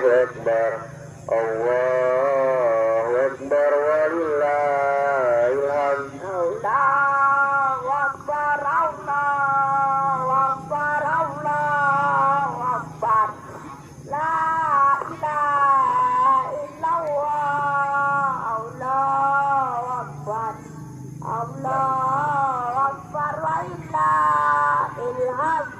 Akbar, Allahu Akbar, walillahil hamd. Allahu Akbar, Allahu Akbar, Allahu Akbar. La ilaha illallah, Allahu Akbar, Allahu Akbar, walillahil hamd.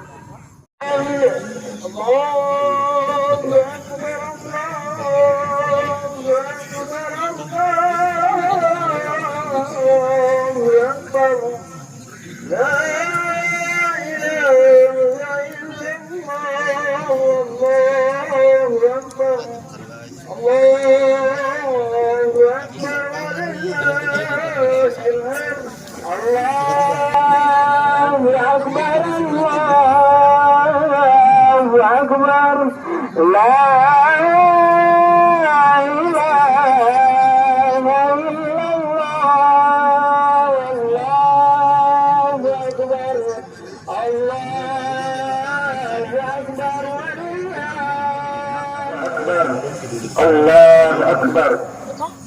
Allahu Akbar,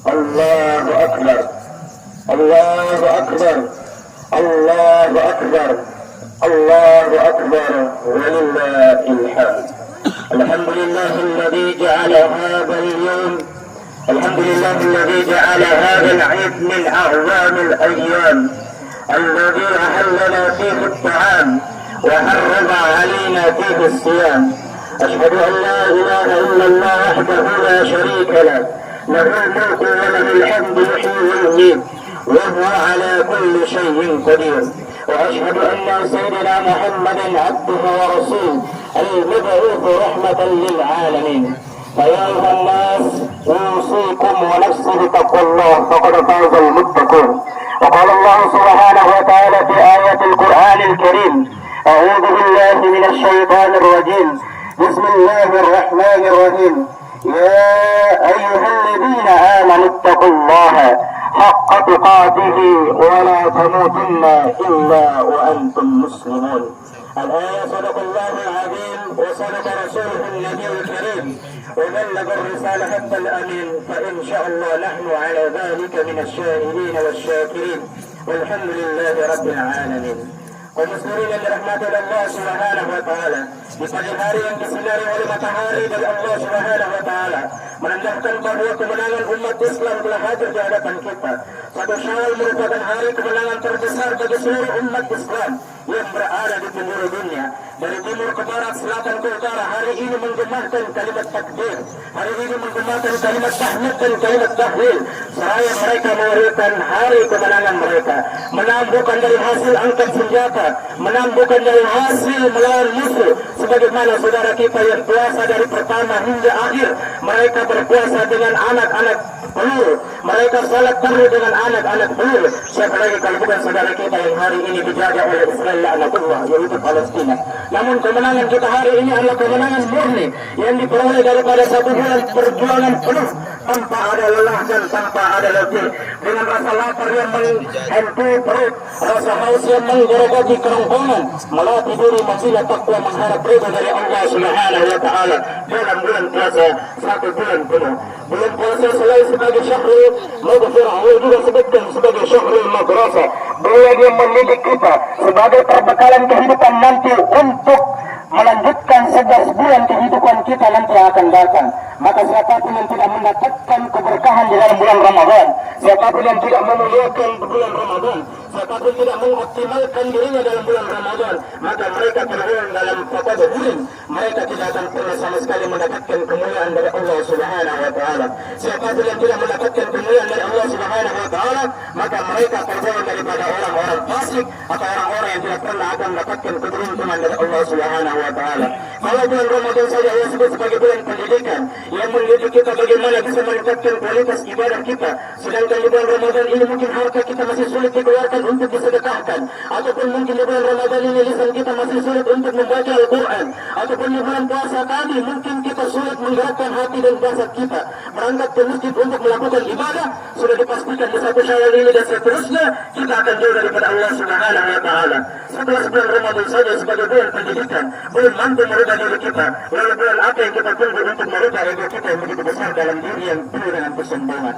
Allahu Akbar, Allahu Akbar, Allahu Akbar, Allahu Akbar, walillahil hamd. Alhamdulillah alladhi ja'ala hadha al-yawm, alhamdulillah alladhi ja'ala hadha al-'id min a'zam al-ayyam alladhi ahallana fihi at-ta'am wa harrama 'alayna fihi as-siyam. أشهد أن لا إله إلا الله وحده لا شريك له، له الملك وله الحمد يحيي ويميت وهو على كل شيء قدير. وأشهد أن سيدنا محمدا عبده ورسوله المبعوث رحمة للعالمين. فيا أيها الناس أوصيكم ونفسي بتقوى الله فقد فاز المتقون. وقال الله سبحانه وتعالى في آية القرآن الكريم: أعوذ بالله من الشيطان الرجيم، بسم الله الرحمن الرحيم. يا أيها الذين آمنوا اتقوا الله حق تقاته ولا تموتن إلا وأنتم مسلمون. الآية صدق الله العظيم وصدق رسوله النبي الكريم وبلغ الرسالة حتى الأمين، فإن شاء الله نحن على ذلك من الشاهدين والشاكرين، والحمد لله رب العالمين. Kaum muslimin yang dirahmati oleh Allah Subhanahu wa taala, di pagi hari yang disinari oleh matahari dari Allah Subhanahu wa taala, menandakan bahwa kemenangan umat Islam telah hadir di hadapan kita. Satu Syawal merupakan hari kemenangan terbesar bagi seluruh umat Islam yang berada di penjuru dunia. Dari timur ke barat, selatan ke utara, hari ini menggemarkan kalimat takbir. Hari ini menggemarkan kalimat tahmid dan kalimat tahlil. Seraya mereka meriuhkan hari kemenangan mereka. Menang bukan dari hasil angkat senjata, menang bukan dari hasil melawan musuh. Sebagaimana saudara kita yang puasa dari pertama hingga akhir, mereka berpuasa dengan anak-anak peluru, mereka salat penuh dengan anak-anak peluru. Siapa lagi kalau bukan saudara kita yang hari ini dijajah oleh Israel laknatullah, yaitu Palestina. Namun kemenangan kita hari ini adalah kemenangan murni yang diperoleh daripada satu bulan perjuangan penuh tanpa ada lelah dan tanpa ada letih, dengan rasa lapar yang menghantui perut, rasa haus yang menggerogoti kerongkongan, melatih diri masih takwa mengharap ridha dari Allah Subhanahu wa taala dalam bulan puasa satu bulan penuh. Bulan puasa selain sebagai syahrul maghfirah, juga sebutkan sebagai syahrul madrasah, bulan yang mendidik kita sebagai perbekalan kehidupan nanti untuk melanjutkan 11 bulan kehidupan kita nanti yang akan datang. Maka siapapun yang tidak mendapatkan keberkahan di dalam bulan Ramadan, siapapun yang tidak memuliakan bulan Ramadan, siapapun tidak mengoptimalkan dirinya dalam bulan Ramadan, maka mereka terhilang dalam faqadun. Mereka tidak akan pernah sama sekali mendapatkan kemuliaan dari Allah Subhanahu wa taala. Siapapun yang tidak mendapatkan kemuliaan dari Allah Subhanahu wa taala, maka mereka tergolong daripada orang-orang fasik atau orang-orang yang tidak pernah akan mendapatkan keberuntungan dari Allah Subhanahu wa taala. Kalau bulan Ramadan saja Allah sebut sebagai bulan pendidikan yang mendidik kita bagaimana bisa meningkatkan kualitas ibadah kita, sedangkan di bulan Ramadan ini mungkin harta kita masih sulit dikeluarkan untuk disedekahkan, ataupun mungkin di bulan Ramadan ini lisan kita masih sulit untuk membaca Al-Quran, ataupun di bulan puasa tadi mungkin kita sulit menggerakkan hati dan jasad kita berangkat ke masjid untuk melakukan ibadah. Sudah dipastikan di satu Syawal ini dan seterusnya kita akan jauh daripada Allah Subhanahu wa Ta'ala. Setelah bulan Ramadan saja sebagai bulan pendidikan belum mampu merubah diri kita, lalu bulan apa yang kita tunggu untuk merubah ego kita yang begitu besar dalam diri yang penuh dengan kesombongan.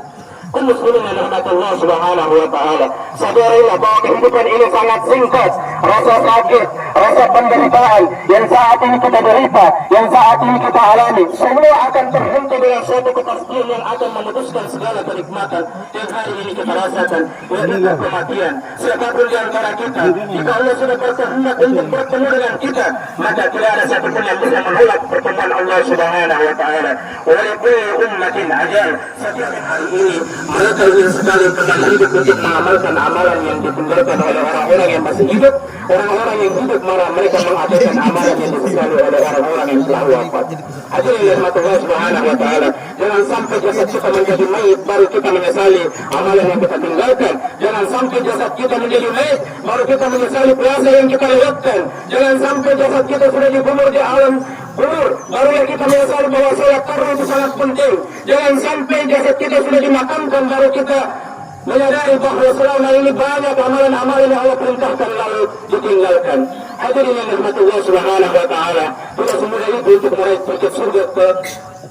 Kaum muslimin yang dirahmati Allah Subhanahu wa Ta'ala, sadarilah bahwa kehidupan ini sangat singkat. Rasa sakit, rasa penderitaan yang saat ini kita derita, yang saat ini kita alami, semua akan terhenti dengan suatu kepastian yang akan memutuskan segala kenikmatan yang hari ini kita rasakan, yaitu kematian. Siapapun di antara kita, jika Allah sudah berkehendak untuk bertemu dengan kita, maka tidak ada satupun yang bisa menolak pertemuan Allah Subhanahu wa Ta'ala. Walaupun ummatin ajal, setiap hari ini mereka ingin sekali kembali hidup untuk mengamalkan amalan yang ditinggalkan oleh orang-orang yang masih hidup. Orang-orang yang hidup marah mereka mengadakan amalan yang disesali oleh orang-orang yang telah wafat. Hadirin yang dirahmati Allah Subhanahu wa Ta'ala, jangan sampai jasad kita menjadi mayit baru kita menyesali amalan yang kita tinggalkan. Jangan sampai jasad kita menjadi mayit baru kita menyesali puasa yang kita lewatkan. Jangan sampai jasad kita sudah dikubur di alam kubur baru yang kita menyesali bahwa salat tarawih itu sangat penting. Jangan sampai jasad kita sudah dimakamkan baru kita menyadari bahwa selama ini banyak amalan-amalan yang Allah perintahkan lalu ditinggalkan. Hadirin yang dirahmati Allah Subhanahu wa Ta'ala, tidak semudah itu untuk meraih tiket surga,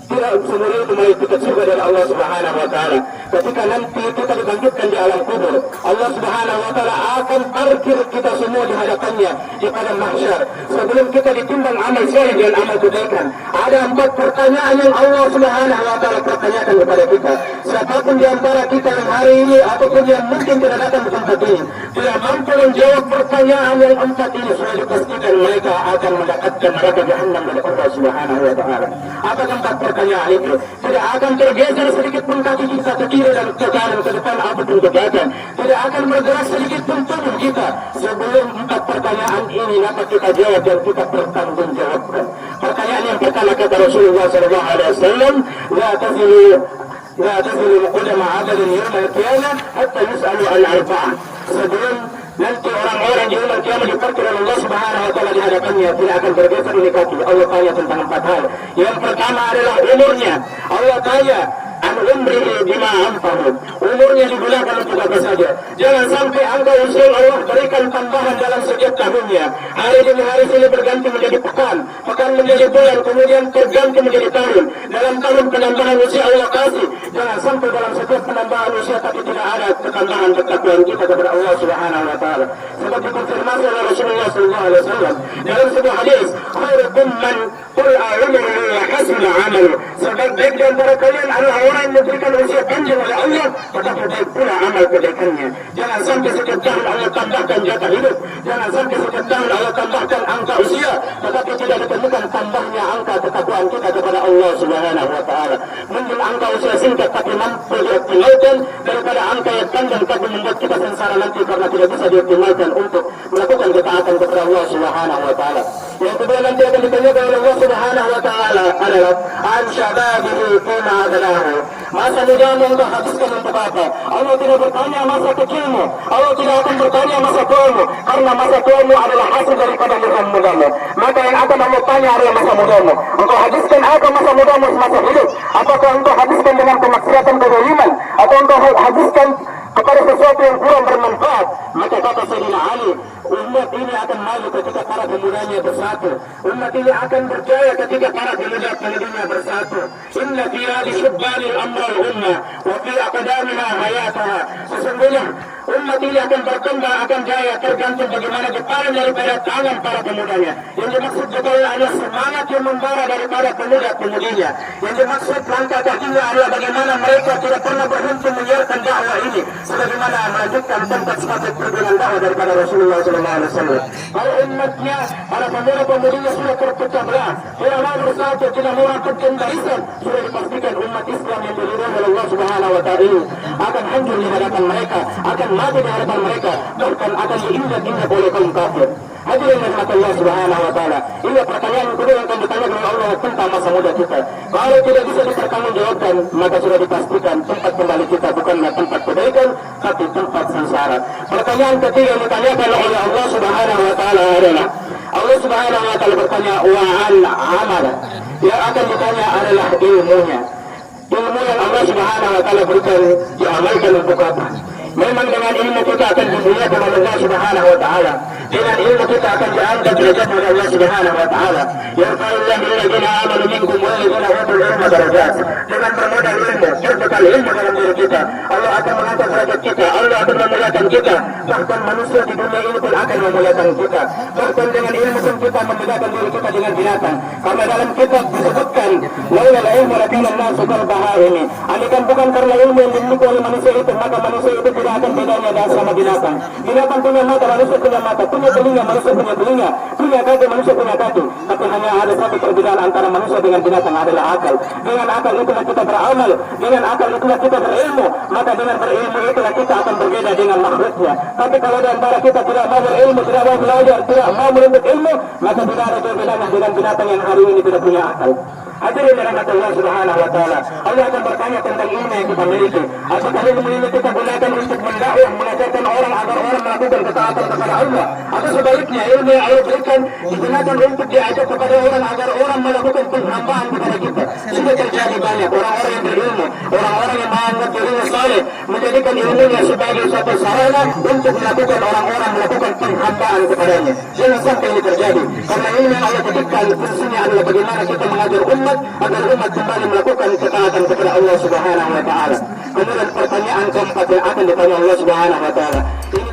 tidak semudah itu meraih tiket surga dari Allah Subhanahu wa Ta'ala. Ketika nanti kita dibangkitkan di alam kubur, Allah Subhanahu wa Ta'ala akan parkir kita semua di hadapannya di padang mahsyar. Sebelum kita ditimbang amal soleh dan amal kebaikan, ada 4 pertanyaan yang Allah Subhanahu wa Ta'ala pertanyakan kepada kita. Siapapun di antara kita yang hari ini ataupun yang mungkin tidak datang ke tempat ini tidak mampu menjawab pertanyaan yang 4 ini, sudah dipastikan mereka akan mendapatkan neraka Jahannam dari Allah Subhanahu wa Ta'ala. Apakah 4 pertanyaan itu? Tidak akan tergeser sedikit pun kaki kita ke kiri dan ke kanan, ke depan apapun ke belakang. Tidak akan bergerak sedikit pun tubuh kita sebelum 4 pertanyaan ini dapat kita jawab dan kita pertanggungjawabkan. Pertanyaan yang pertama kata Rasulullah SAW, La tazilu qadama 'abdin yawm al-qiyamah hatta yus'alu an 'arba'ah. Sebelum nanti orang-orang di yaumul qiyamah diparkir oleh Allah Subhanahu wa Ta'ala di hadapannya, tidak akan bergeser ini kaki. Allah tanya tentang 4 hal. Yang pertama adalah umurnya. Allah tanya an umrihi bima anfahu. Umurnya digunakan untuk apa saja. Jangan sampai angka usia Allah berikan tambahan dalam setiap tahunnya. Hari demi hari ini berganti menjadi pekan, pekan menjadi bulan, kemudian terganti menjadi tahun. Dalam tahun penambahan usia Allah kasih. Jangan sampai dalam setiap penambahan usia tapi tidak ada ketambahan ketakwaan kita kepada Allah Subhanahu wa Ta'ala. Sebab dikonfirmasi oleh Rasulullah SAW dalam sebuah hadis, khairukum man qul'a umruhu wa hasuna 'amaluhu. Sebaik-baik di antara kalian adalah orang yang memberikan usia panjang oleh Allah tetapi baik pula amal kebaikannya. Jangan sampai setiap tahun Allah tambahkan jatah hidup. Jangan sampai setiap tahun Allah tambahkan angka usia tetapi tidak ditemukan tambahnya angka ketakwaan kita kepada Allah Subhanahu wa Ta'ala. Mungkin angka usia singkat tapi mampu dioptimalkan daripada angka yang panjang tapi membuat kita sengsara nanti karena tidak bisa dioptimalkan untuk melakukan ketaatan kepada Allah Subhanahu wa Ta'ala. Yang kedua nanti akan ditanyakan oleh Allah Subhanahu wa Ta'ala adalah an syababihi fima adnahu. Masa mudamu engkau habiskan untuk apa? Allah tidak bertanya masa kecilmu, Allah tidak akan bertanya masa tuamu, karena masa tuamu adalah hasil daripada mudamu. Maka yang akan Allah tanya adalah masa mudamu. Engkau habiskan apa masa mudamu semasa hidup? Apakah engkau habiskan dengan kemaksiatan, kezaliman, atau engkau habiskan kepada sesuatu yang kurang bermanfaat? Maka kata Sayyidina Ali, umat ini akan maju ketika para pemudanya bersatu. Umat ini akan berjaya ketika para pemuda-pemudinya bersatu. Inna fi hadi syubbanil amral ummah wa fi aqdamiha hayataha. Sesungguhnya umat ini akan berkembang, akan jaya tergantung bagaimana depan daripada tangan para pemudanya. Yang dimaksud betulnya adalah semangat yang membara daripada pemuda-pemudinya. Yang dimaksud langkah kakinya adalah bagaimana mereka tidak pernah berhenti menyiarkan dakwah ini, sebagaimana melanjutkan tempat sepatut perjalanan dakwah daripada Rasulullah SAW. Kalau umatnya, para pemuda-pemudinya sudah terpecah belah, tidak mau bersatu, tidak mau rapatkan barisan, sudah dipastikan umat Islam yang diridhoi oleh Allah Subhanahu wa Ta'ala ini akan hancur di hadapan mereka, akan mati di hadapan mereka, bahkan akan diinjak-injak oleh kaum kafir. Hadirin rahmat Allah Subhanahu wa Ta'ala. Ini pertanyaan kedua yang akan ditanyakan oleh Allah tentang masa muda kita. Kalau tidak bisa dipertanggungjawabkan, maka sudah dipastikan tempat kembali kita bukanlah tempat kebaikan, tapi tempat sengsara. Pertanyaan ketiga yang ditanyakan oleh Allah Subhanahu wa Ta'ala adalah, Allah Subhanahu wa Ta'ala bertanya wa'an amal. Yang akan ditanya adalah ilmunya. Ilmu yang Allah Subhanahu wa Ta'ala berikan diamalkan untuk apa? Memang dengan ilmu kita akan dimuliakan oleh Allah Subhanahu wa taala. Dengan ilmu kita akan diangkat derajat oleh Allah Subhanahu wa taala. Yarfa'illahu alladziina aamanu minkum wa alladziina utul ilma darajat. Dengan bermodal ilmu, berbekal ilmu dalam diri kita, Allah akan mengangkat derajat kita, Allah akan memuliakan kita. Bahkan manusia di dunia ini pun akan memuliakan kita. Bahkan dengan ilmu pun kita membedakan diri kita dengan binatang. Karena dalam kitab disebutkan, laula al-ilmu lakana an-nasu kal bahaimi. Andaikan bukan karena ilmu yang dimiliki oleh manusia itu, maka manusia itu tidak akan bedanya dengan sama binatang. Binatang punya mata, manusia punya mata, punya telinga, manusia punya telinga, punya kaki, manusia punya kaki. Tapi hanya ada satu perbedaan antara manusia dengan binatang adalah akal. Dengan akal itulah kita beramal, dengan akal itulah kita berilmu. Maka dengan berilmu itulah kita akan berbeda dengan makhluknya. Tapi kalau di antara kita tidak mau berilmu, tidak mau belajar, tidak mau menuntut ilmu, maka tidak ada perbedaan dengan binatang yang hari ini tidak punya akal. Hadirin rahmat Allah Subhanahu wa taala. Allah akan bertanya tentang ilmu yang kita miliki. Apakah ilmu ini kita gunakan untuk mendakwah, mengajarkan orang agar orang melakukan ketaatan kepada Allah? Atau sebaliknya ilmu yang Allah berikan digunakan untuk diajak kepada orang agar orang melakukan penghambaan kepada kita? Sudah terjadi banyak orang-orang yang berilmu, orang-orang yang menganggap dirinya saleh, menjadikan ilmunya sebagai suatu sarana untuk melakukan orang-orang melakukan penghambaan kepadanya. Jangan sampai ini terjadi. Karena ilmu yang Allah titipkan fungsinya adalah bagaimana kita mengajar umat agar umat kembali melakukan ketaatan kepada Allah Subhanahu wa taala. Kemudian pertanyaan keempat yang akan ditanya Allah Subhanahu wa taala. Ini